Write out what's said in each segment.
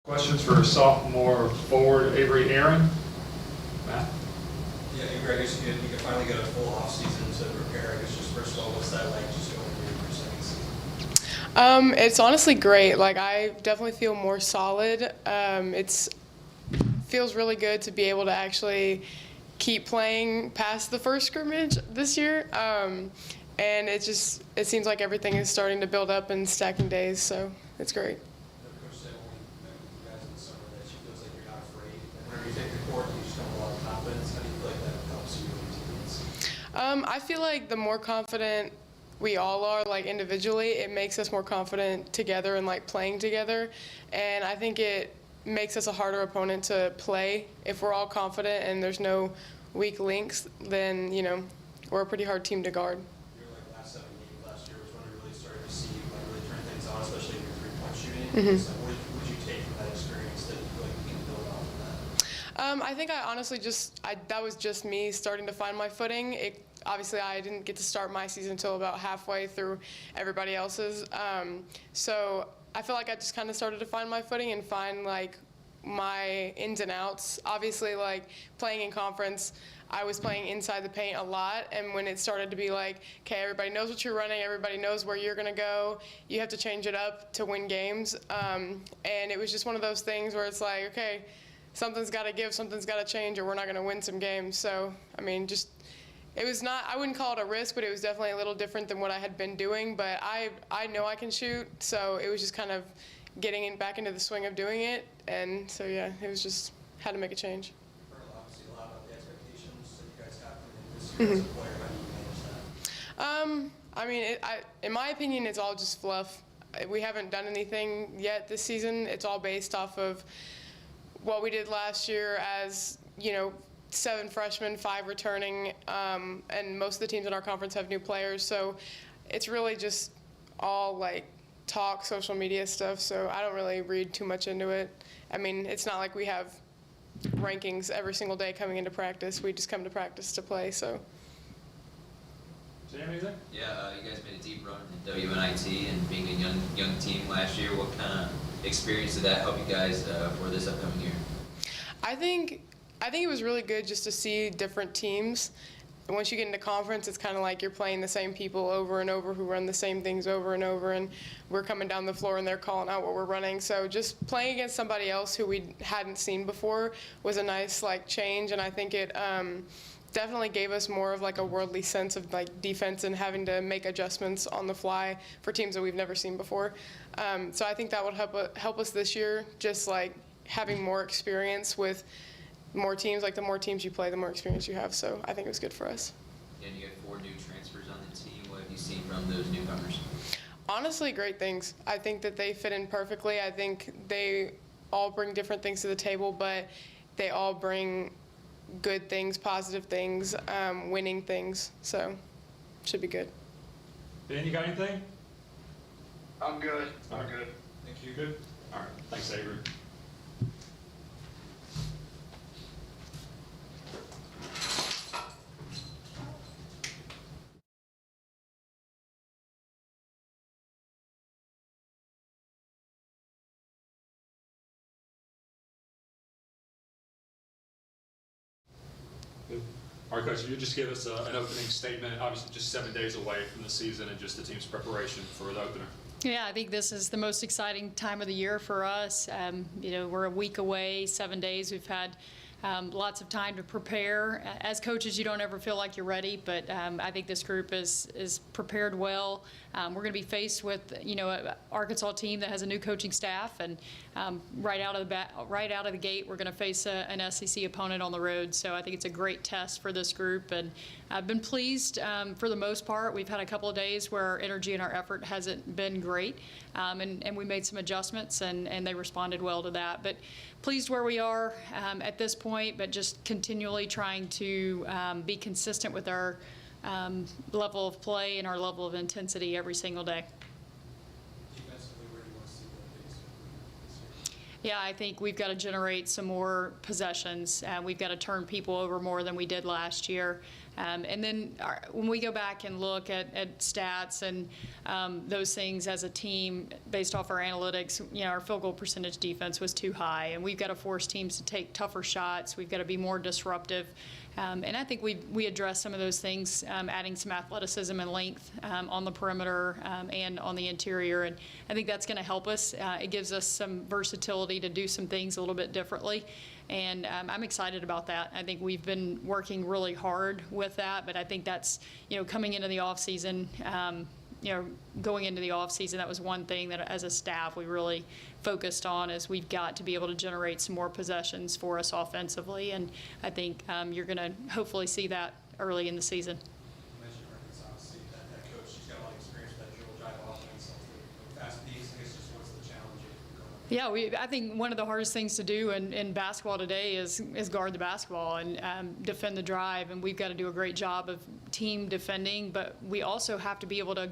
Questions for sophomore forward Avery Aaron? Matt? Yeah, Avery, I guess you can finally get a full off season to prepare. I guess just first of all, what's that like just going into your second season? It's honestly great. Like, I definitely feel more solid. It's feels really good to be able to actually keep playing past the first scrimmage this year. And it seems like everything is starting to build up in stacking days, so it's great. Coach said when we met with you guys in the summer that she feels like you're not afraid. And whenever you take the court, you just have a lot of confidence. How do you feel like that helps you and your teammates? I feel like the more confident we all are, like individually, it makes us more confident together and like playing together. And I think it makes us a harder opponent to play. If we're all confident and there's no weak links, then, we're a pretty hard team to guard. Your last 7 games last year was when we really started to see you really turn things on, especially in your three-point shooting. Mm-hmm. So what did you take from that experience that you feel like you can build off of that? I think I honestly that was just me starting to find my footing. Obviously, I didn't get to start my season until about halfway through everybody else's. So I feel like I just kind of started to find my footing and find like my ins and outs. Obviously, like playing in conference, I was playing inside the paint a lot, and when it started to be like, okay, everybody knows what you're running, everybody knows where you're gonna go, you have to change it up to win games. And it was just one of those things where it's like, okay, something's got to give, something's got to change, or we're not going to win some games. So, I mean, it was not, I wouldn't call it a risk, but it was definitely a little different than what I had been doing. But I know I can shoot, so it was just kind of getting back into the swing of doing it. And so, yeah, it was just had to make a change. You've heard obviously a lot about the expectations that you guys have coming in this year as a player. How do you manage that? I mean, in my opinion, it's all just fluff. We haven't done anything yet this season. It's all based off of what we did last year as, 7 freshmen, 5 returning, and most of the teams in our conference have new players. So it's really just all like talk, social media stuff. So I don't really read too much into it. I mean, it's not like we have rankings every single day coming into practice. We just come to practice to play. So. Do you have anything? Yeah, you guys made a deep run in WNIT and being a young team last year. What kind of experience did that help you guys for this upcoming year? I think it was really good just to see different teams. And once you get into conference, it's kind of like you're playing the same people over and over who run the same things over and over, and we're coming down the floor and they're calling out what we're running. So just playing against somebody else who we hadn't seen before was a nice change, and I think it definitely gave us more of a worldly sense of defense and having to make adjustments on the fly for teams that we've never seen before. So I think that would help us this year, just having more experience with more teams. The more teams you play, the more experience you have. So I think it was good for us. And you had 4 new transfers on the team. What have you seen from those newcomers? Honestly, great things. I think that they fit in perfectly. I think they all bring different things to the table, but they all bring good things, positive things, winning things. So should be good. Ben, you got anything? I'm good. I'm good. Thank you. Good? All right. Thanks, Avery. Good. All right, Coach, you just give us an opening statement, obviously just 7 days away from the season and just the team's preparation for the opener. Yeah, I think this is the most exciting time of the year for us. We're a week away, 7 days. We've had lots of time to prepare. As coaches, you don't ever feel like you're ready, but I think this group is prepared well. We're going to be faced with an Arkansas team that has a new coaching staff, and right out of the gate, we're going to face an SEC opponent on the road. So I think it's a great test for this group, and I've been pleased for the most part. We've had a couple of days where our energy and our effort hasn't been great, and we made some adjustments, and they responded well to that. But pleased where we are at this point, but just continually trying to be consistent with our level of play and our level of intensity every single day. Defensively, where do you want to see the biggest improvement this year? Yeah, I think we've got to generate some more possessions. We've got to turn people over more than we did last year. And then when we go back and look at stats and those things as a team based off our analytics, our field goal percentage defense was too high, and we've got to force teams to take tougher shots. We've got to be more disruptive. And I think we addressed some of those things, adding some athleticism and length on the perimeter and on the interior. And I think that's going to help us. It gives us some versatility to do some things a little bit differently. And I'm excited about that. I think we've been working really hard with that, but I think that's, coming into the offseason, going into the offseason, that was one thing that as a staff we really focused on, is we've got to be able to generate some more possessions for us offensively. And I think you're going to hopefully see that early in the season. You mentioned Marcus, obviously, that coach, she's got a lot of experience with that dribble drive offense, fast piece. I guess just what's the challenge going? Yeah, I think one of the hardest things to do in basketball today is guard the basketball and defend the drive, and we've got to do a great job of team defending, but we also have to be able to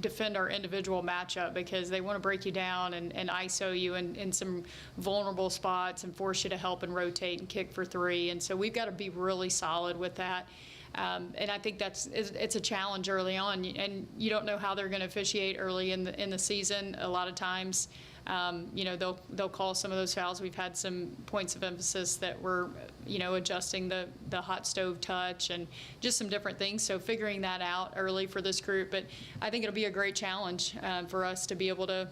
defend our individual matchup, because they want to break you down and ISO you in some vulnerable spots and force you to help and rotate and kick for three. And so we've got to be really solid with that. And I think it's a challenge early on, and you don't know how they're going to officiate early in the season. A lot of times, they'll call some of those fouls. We've had some points of emphasis that we're, adjusting the hot stove touch and just some different things. So figuring that out early for this group. But I think it'll be a great challenge for us to be able to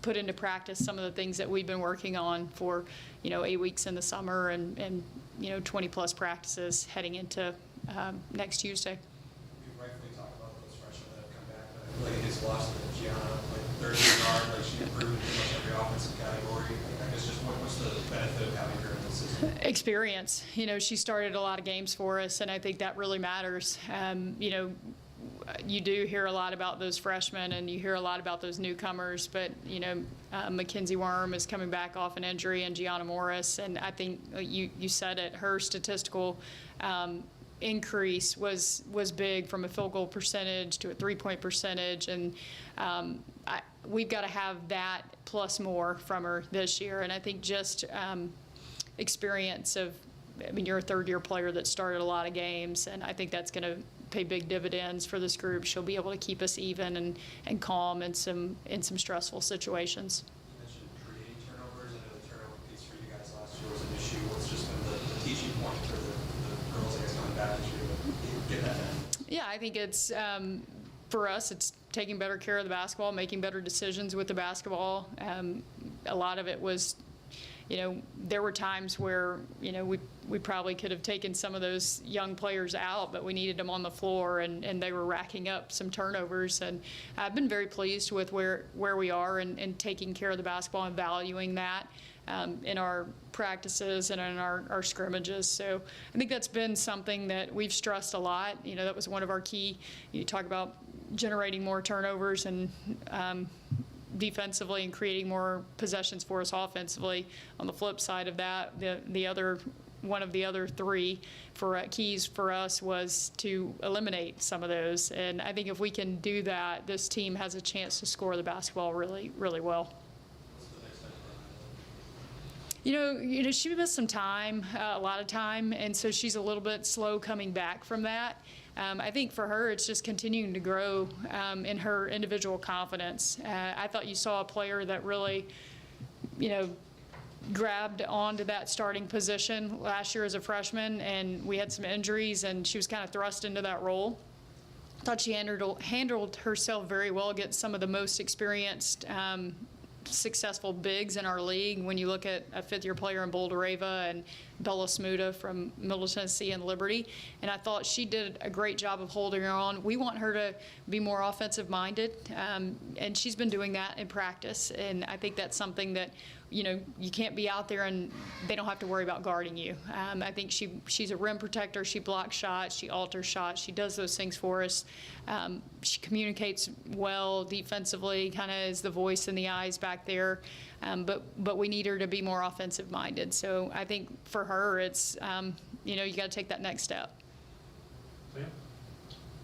put into practice some of the things that we've been working on for, 8 weeks in the summer and 20 plus practices heading into next Tuesday. We've rightfully talked about those freshmen that have come back, but I feel like it gets lost in Gianna, third-year guard, she improved in pretty much every offensive category. I guess just what's the benefit of having her in this system? Experience. She started a lot of games for us, and I think that really matters. You do hear a lot about those freshmen, and you hear a lot about those newcomers, but, Mackenzie Worm is coming back off an injury, and Gianna Morris, and I think you said it, her statistical increase was big, from a field goal percentage to a three-point percentage, and we've got to have that plus more from her this year. And I think just experience of, you're a third-year player that started a lot of games, and I think that's going to pay big dividends for this group. She'll be able to keep us even and calm in some stressful situations. You mentioned creating turnovers. I know the turnover piece for you guys last year was an issue. What's just been the teaching point for the girls, I guess, coming back this year to get that done? Yeah, I think it's, for us, it's taking better care of the basketball, making better decisions with the basketball. A lot of it was, there were times where, we probably could have taken some of those young players out, but we needed them on the floor, and they were racking up some turnovers. And I've been very pleased with where we are and taking care of the basketball and valuing that in our practices and in our scrimmages. So I think that's been something that we've stressed a lot. That was one of our key, you talk about generating more turnovers and defensively and creating more possessions for us offensively. On the flip side of that, one of the other three keys for us was to eliminate some of those. And I think if we can do that, this team has a chance to score the basketball really, really well. What's the next step for Madeline? She missed some time, a lot of time, and so she's a little bit slow coming back from that. I think for her, it's just continuing to grow in her individual confidence. I thought you saw a player that really, grabbed onto that starting position last year as a freshman, and we had some injuries, and she was kind of thrust into that role. I thought she handled herself very well against some of the most experienced successful bigs in our league. When you look at a fifth-year player in Boldereva and Bella Smuda from Middle Tennessee and Liberty, and I thought she did a great job of holding her on. We want her to be more offensive-minded, and she's been doing that in practice, and I think that's something that you can't be out there and they don't have to worry about guarding you. I think she's a rim protector. She blocks shots. She alters shots. She does those things for us. She communicates well defensively, kind of is the voice and the eyes back there. But we need her to be more offensive minded. So I think for her, it's, you got to take that next step. Yeah.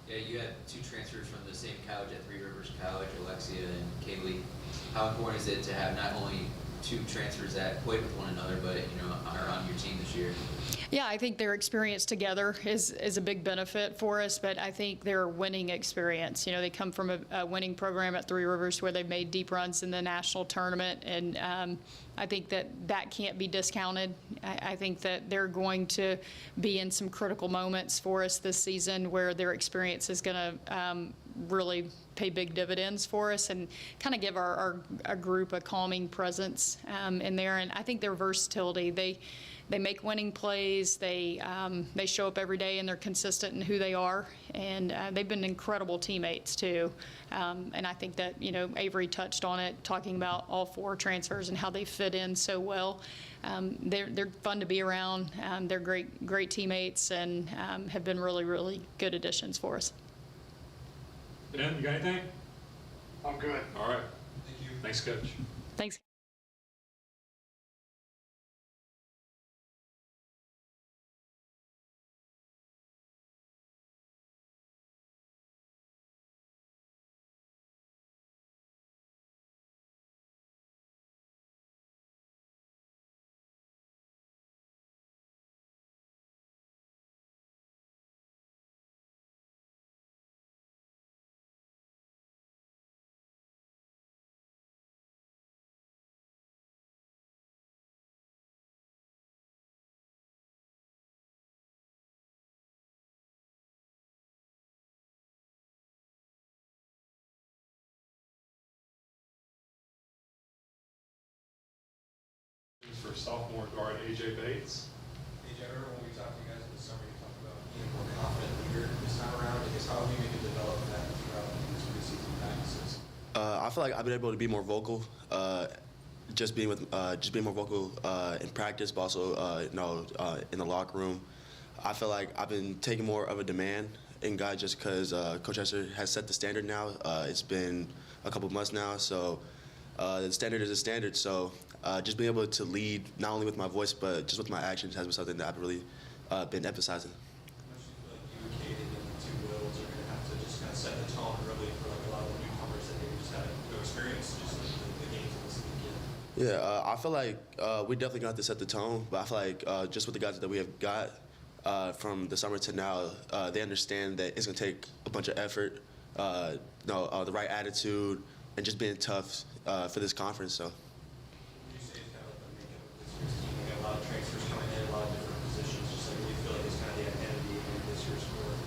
Yeah, you had two transfers from the same college at Three Rivers College, Alexia and Kaylee. How important is it to have not only two transfers that played with one another, but are on your team this year. Yeah, I think their experience together is a big benefit for us, but I think their winning experience. They come from a winning program at Three Rivers where they've made deep runs in the national tournament, and I think that can't be discounted. I think that they're going to be in some critical moments for us this season where their experience is going to really pay big dividends for us and kind of give our group a calming presence in there. And I think their versatility, they make winning plays. They show up every day and they're consistent in who they are. And they've been incredible teammates too. And I think that Avery touched on it, talking about all four transfers and how they fit in so well. They're fun to be around. They're great teammates and have been really, really good additions for us. Ben, you got anything? I'm good. All right. Thank you. Thanks, Coach. Thanks. For sophomore guard AJ Bates. AJ, I remember when we talked to you guys in the summer, you talked about being a more confident leader this time around. I guess how have you maybe developed that throughout these preseason practices? I feel like I've been able to be more vocal, just being more vocal in practice, but also in the locker room. I feel like I've been taking more of a demand in guys just because Coach Hester has set the standard now. It's been a couple of months now, so the standard is a standard. So just being able to lead not only with my voice but just with my actions has been something that I've really been emphasizing. How much do you feel like you and Kaden and the two Wills are going to have to just kind of set the tone really for like a lot of the newcomers that maybe just haven't experienced just like the games in this league yet? Yeah, I feel like we definitely got to set the tone, but I feel like just with the guys that we have got from the summer to now, they understand that it's going to take a bunch of effort, the right attitude, and just being tough for this conference. So. Would you say it's kind of like the makeup of this year's team? We got a lot of transfers coming in, a lot of different positions. Just like, what do you feel like is kind of the identity in this year's sport?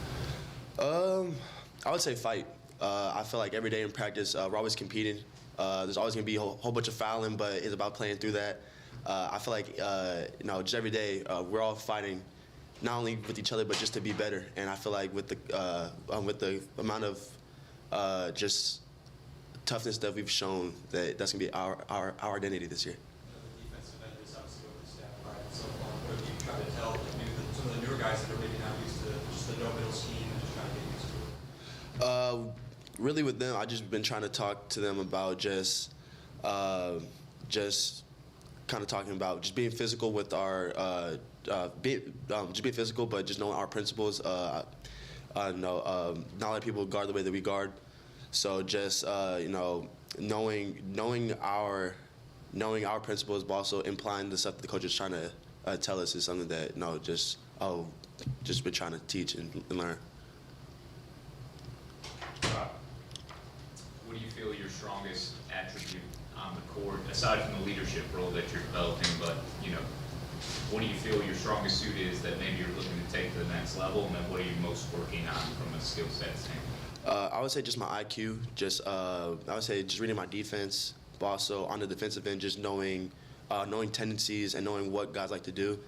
I would say fight. I feel like every day in practice, we're always competing. There's always going to be a whole bunch of fouling, but it's about playing through that. I feel like, just every day, we're all fighting, not only with each other, but just to be better. And I feel like with the amount of just toughness that we've shown, that's going to be our identity this year. The defensive end is obviously over the staff, right? So what have you tried to tell like, some of the newer guys that are maybe not used to just the no-middle scheme and just trying to get used to it? Really with them, I've just been trying to talk to them about just kind of talking about just being physical with our, just being physical, but just knowing our principles. Not letting people guard the way that we guard. So just knowing our principles, but also implying the stuff that the coach is trying to tell us is something that just been trying to teach and learn. What do you feel your strongest attribute on the court, aside from the leadership role that you're developing, but what do you feel your strongest suit is that maybe you're looking to take to the next level, and then what are you most working on from a skill set standpoint? I would say just my IQ, I would say just reading my defense, but also on the defensive end, just knowing tendencies and knowing what guys like to do.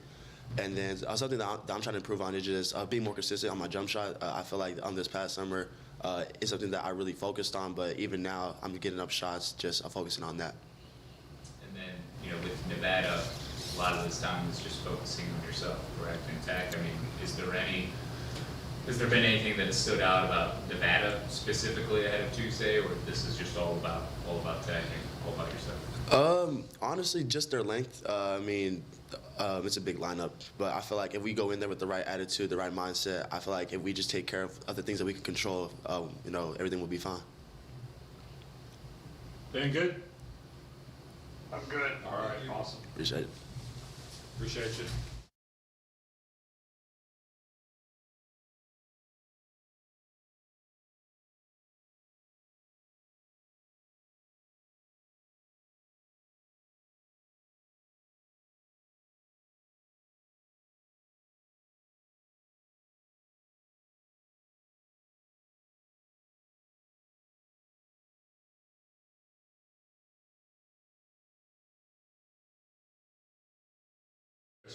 And then something that I'm trying to improve on is just being more consistent on my jump shot. I feel like on this past summer, it's something that I really focused on, but even now I'm getting up shots, just focusing on that. And then, with Nevada, a lot of this time is just focusing on yourself, correct, and tech. I mean, has there been anything that has stood out about Nevada specifically ahead of Tuesday, or this is just all about tech and all about yourself? Honestly, just their length. It's a big lineup, but I feel like if we go in there with the right attitude, the right mindset, I feel like if we just take care of the things that we can control, everything will be fine. Been good? I'm good. All right, awesome. Appreciate it. Appreciate you.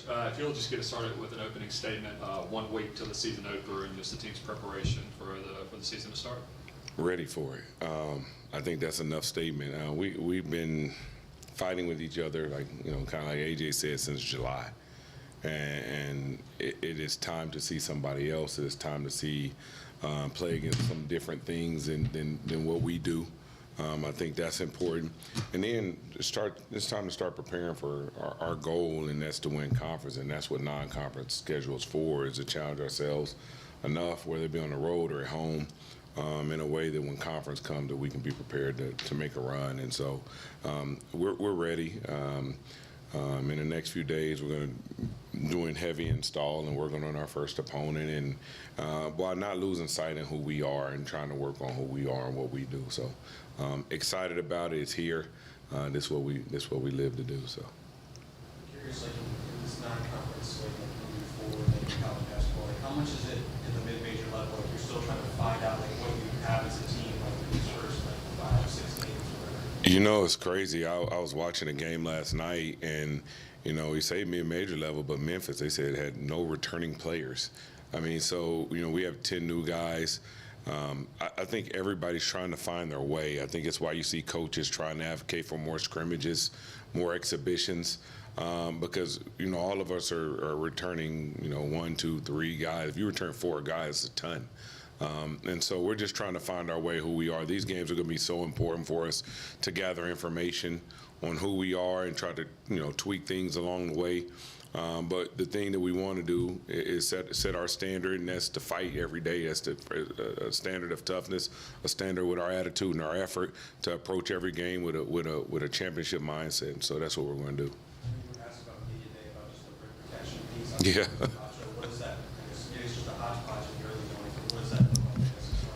If you'll just get us started with an opening statement, 1 week till the season opener and just the team's preparation for the season to start. Ready for it. I think that's enough statement. We've been fighting with each other, like kind of like AJ said, since July, and it is time to see somebody else. It is time to see play against some different things than what we do. I think that's important. And then it's time to start preparing for our goal, and that's to win conference, and that's what non-conference schedule is for, is to challenge ourselves enough, whether it be on the road or at home, in a way that when conference comes that we can be prepared to make a run. And so we're ready. In the next few days, we're going to doing heavy install and working on our first opponent, and while not losing sight of who we are and trying to work on who we are and what we do. So excited about it. It's here. This is what we live to do. So. I'm curious, like in this non-conference, like moving forward, like in college basketball, like how much is it in the mid-major level? Like you're still trying to find out like what you have as a team, like in these first like 5, 6 games, whatever. It's crazy. I was watching a game last night, and we say mid-major level, but Memphis, they said, had no returning players. I mean, so we have 10 new guys. I think everybody's trying to find their way. I think it's why you see coaches trying to advocate for more scrimmages, more exhibitions, because all of us are returning 1, 2, 3 guys. If you return 4 guys, it's a ton. And so we're just trying to find our way, who we are. These games are going to be so important for us to gather information on who we are and try to tweak things along the way. But the thing that we want to do is set our standard, and that's to fight every day. That's a standard of toughness, a standard with our attitude and our effort to approach every game with a championship mindset. And so that's what we're going to do. You were asked about media day about just the rim protection piece. Yeah. What is that? It's just a hodgepodge in the early going. What does that look like as far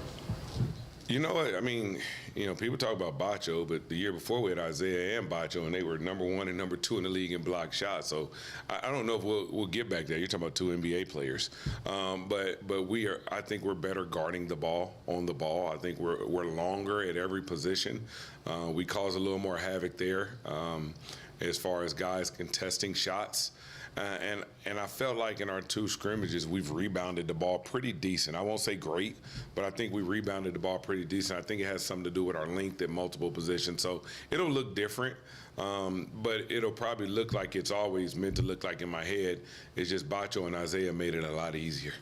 as You know what? I mean, people talk about Bacho, but the year before we had Isaiah and Bacho, and they were number 1 and number 2 in the league in block shots. So I don't know if we'll get back there. You're talking about 2 NBA players, but we are. I think we're better guarding the ball, on the ball. I think we're longer at every position. We cause a little more havoc there as far as guys contesting shots. And I felt like in our 2 scrimmages, we've rebounded the ball pretty decent. I won't say great, but I think we rebounded the ball pretty decent. I think it has something to do with our length at multiple positions. So it'll look different, but it'll probably look like it's always meant to look like in my head. It's just Bacho and Isaiah made it a lot easier.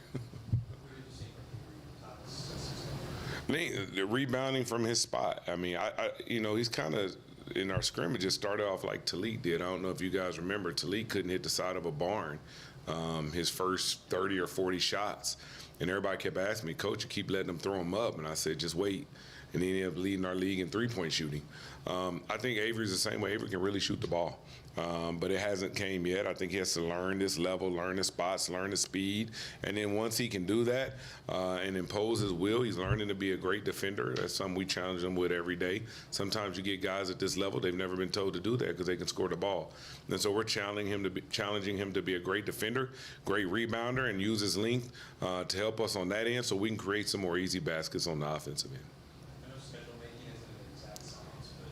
The rebounding from his spot. I mean, he's kind of, in our scrimmages, started off like Talik did. I don't know if you guys remember, Talik couldn't hit the side of a barn his first 30 or 40 shots. And everybody kept asking me, Coach, you keep letting them throw him up. And I said, just wait. And he ended up leading our league in three-point shooting. I think Avery's the same way. Avery can really shoot the ball. But it hasn't came yet. I think he has to learn this level, learn the spots, learn the speed. And then once he can do that and impose his will, he's learning to be a great defender. That's something we challenge him with every day. Sometimes you get guys at this level, they've never been told to do that because they can score the ball. And so we're challenging him to be a great defender, great rebounder, and use his length to help us on that end so we can create some more easy baskets on the offensive end. I know schedule making isn't an exact science, but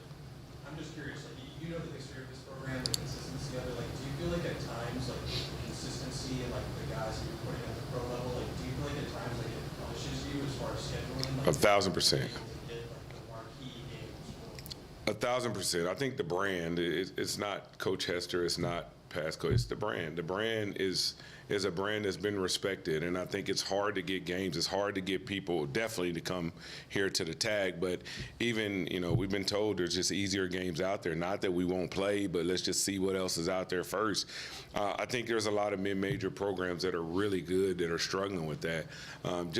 I'm just curious, like, you know the history of this program, the consistency of it. Like, do you feel like at times, like, the consistency and, like, the guys that you're putting at the pro level, like, do you feel like at times, like, it punishes you as far as scheduling? Like, 1,000%. to get, like, the marquee games? 1,000%. I think the brand, it's not Coach Hester, it's not Pasco, it's the brand. The brand is a brand that's been respected, and I think it's hard to get games. It's hard to get people definitely to come here to the tag, but even, we've been told there's just easier games out there. Not that we won't play, but let's just see what else is out there first. I think there's a lot of mid-major programs that are really good that are struggling with that. And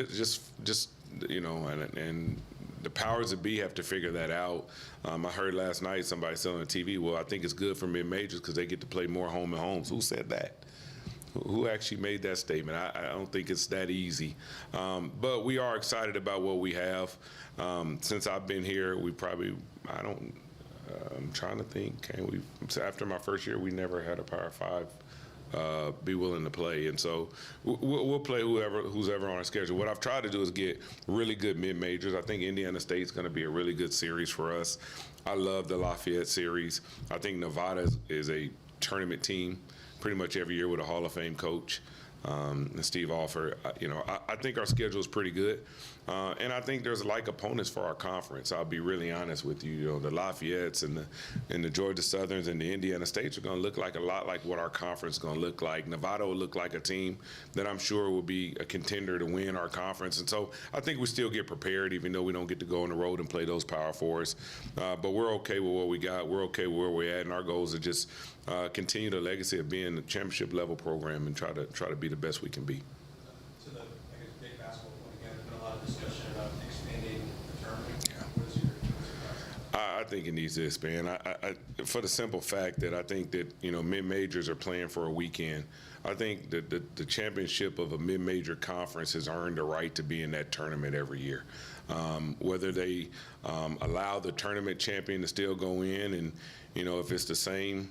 the powers that be have to figure that out. I heard last night somebody saying on the TV, well, I think it's good for mid-majors because they get to play more home and homes. Who said that? Who actually made that statement? I don't think it's that easy. But we are excited about what we have. Since I've been here, we probably, I'm trying to think, after my first year, we never had a Power 5 be willing to play. And so we'll play who's ever on our schedule. What I've tried to do is get really good mid-majors. I think Indiana State's going to be a really good series for us. I love the Lafayette series. I think Nevada is a tournament team pretty much every year with a Hall of Fame coach. And Steve Alford, I think our schedule is pretty good. And I think there's like opponents for our conference. I'll be really honest with you. The Lafayettes and the Georgia Southerns and the Indiana States are going to look like a lot like what our conference is going to look like. Nevada will look like a team that I'm sure will be a contender to win our conference. And so I think we still get prepared, even though we don't get to go on the road and play those Power Fours. But we're okay with what we got. We're okay with where we're at. And our goal is to just continue the legacy of being a championship level program and try to be the best we can be. To the, big basketball point again, there's been a lot of discussion about expanding the tournament. Yeah. What's your thoughts? I think it needs to expand. For the simple fact that I think that mid-majors are playing for a weekend. I think that the championship of a mid-major conference has earned the right to be in that tournament every year. Whether they allow the tournament champion to still go in, and if it's the same.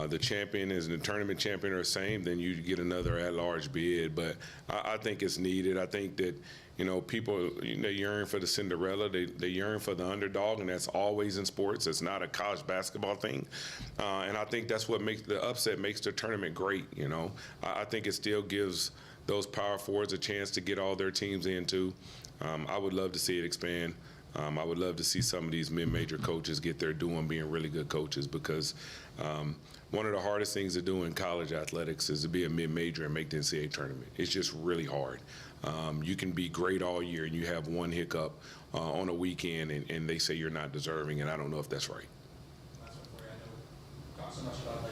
The champion and the tournament champion are the same, then you get another at-large bid. But I think it's needed. I think that, people, they yearn for the Cinderella. They yearn for the underdog, and that's always in sports. It's not a college basketball thing. And I think that's what makes the upset makes the tournament great, I think it still gives those Power Fours a chance to get all their teams in, too. I would love to see it expand. I would love to see some of these mid-major coaches get their due on being really good coaches, because one of the hardest things to do in college athletics is to be a mid-major and make the NCAA tournament. It's just really hard. You can be great all year and you have one hiccup on a weekend and they say you're not deserving, and I don't know if that's right. Last one for you. I know we talk so much about the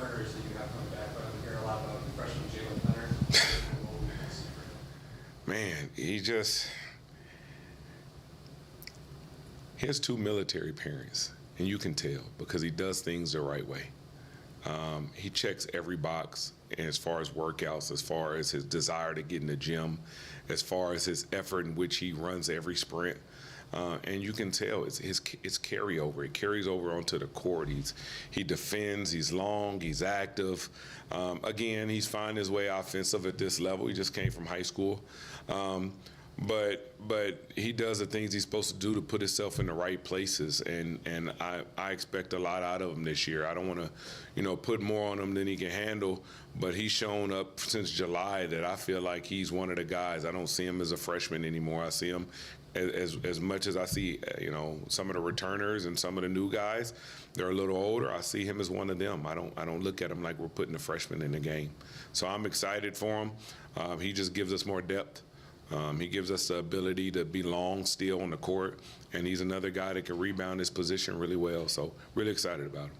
returners that you have coming back, but I'm hearing a lot about the freshman Jalen Hunter. Man, he has two military parents, and you can tell because he does things the right way. He checks every box as far as workouts, as far as his desire to get in the gym, as far as his effort in which he runs every sprint. And you can tell it's carryover. It carries over onto the court. He defends. He's long. He's active. Again, he's finding his way offensive at this level. He just came from high school. But he does the things he's supposed to do to put himself in the right places, and I expect a lot out of him this year. I don't want to, put more on him than he can handle, but he's shown up since July that I feel like he's one of the guys. I don't see him as a freshman anymore. I see him as much as I see, some of the returners and some of the new guys. They're a little older. I see him as one of them. I don't look at him like we're putting a freshman in the game. So I'm excited for him. He just gives us more depth. He gives us the ability to be long still on the court, and he's another guy that can rebound his position really well. So really excited about him.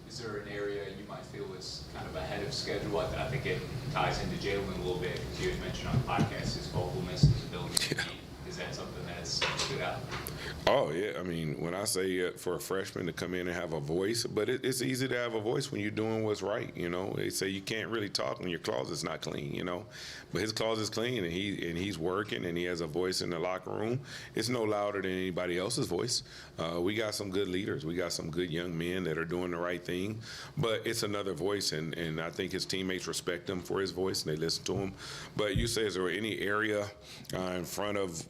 Is there an area you might feel is kind of ahead of schedule? I think it ties into Jalen a little bit, because you had mentioned on the podcast his vocalness, his ability to compete. Is that something that's stood out? Oh, yeah. I mean, when I say for a freshman to come in and have a voice, but it's easy to have a voice when you're doing what's right, They say you can't really talk when your closet's not clean, But his closet's clean, and he's working, and he has a voice in the locker room. It's no louder than anybody else's voice. We got some good leaders. We got some good young men that are doing the right thing. But it's another voice, and I think his teammates respect him for his voice, and they listen to him. But you say, is there any area in front of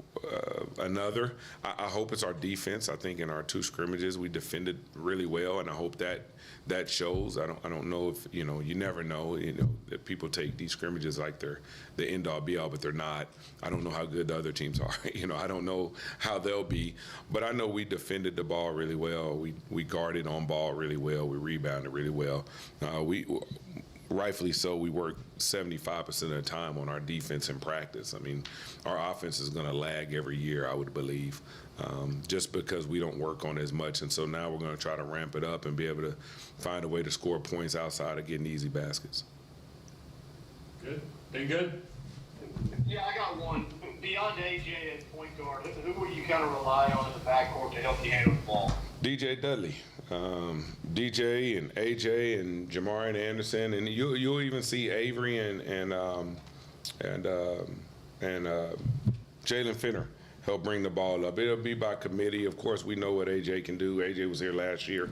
another? I hope it's our defense. I think in our two scrimmages we defended really well, and I hope that shows. I don't know if you never know. That people take these scrimmages like they're the end all be all, but they're not. I don't know how good the other teams are. I don't know how they'll be, but I know we defended the ball really well. We guarded on ball really well. We rebounded really well. Rightfully so, we work 75% of the time on our defense in practice. I mean, our offense is going to lag every year, I would believe, just because we don't work on it as much. And so now we're going to try to ramp it up and be able to find a way to score points outside of getting easy baskets. Good. Been good? Yeah, I got one. beyond AJ at point guard, who will you kind of rely on in the backcourt to help you handle the ball? DJ Dudley, DJ and AJ and Jamarian Anderson, and you'll even see Avery and Jalen Finner help bring the ball up. It'll be by committee. Of course, we know what AJ can do. AJ was here last year.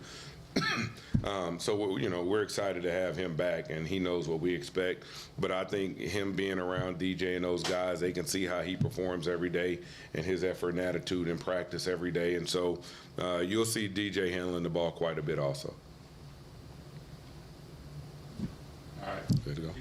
So we're excited to have him back, and he knows what we expect. But I think him being around DJ and those guys, they can see how he performs every day and his effort and attitude in practice every day. And so you'll see DJ handling the ball quite a bit also. All right. Good to go.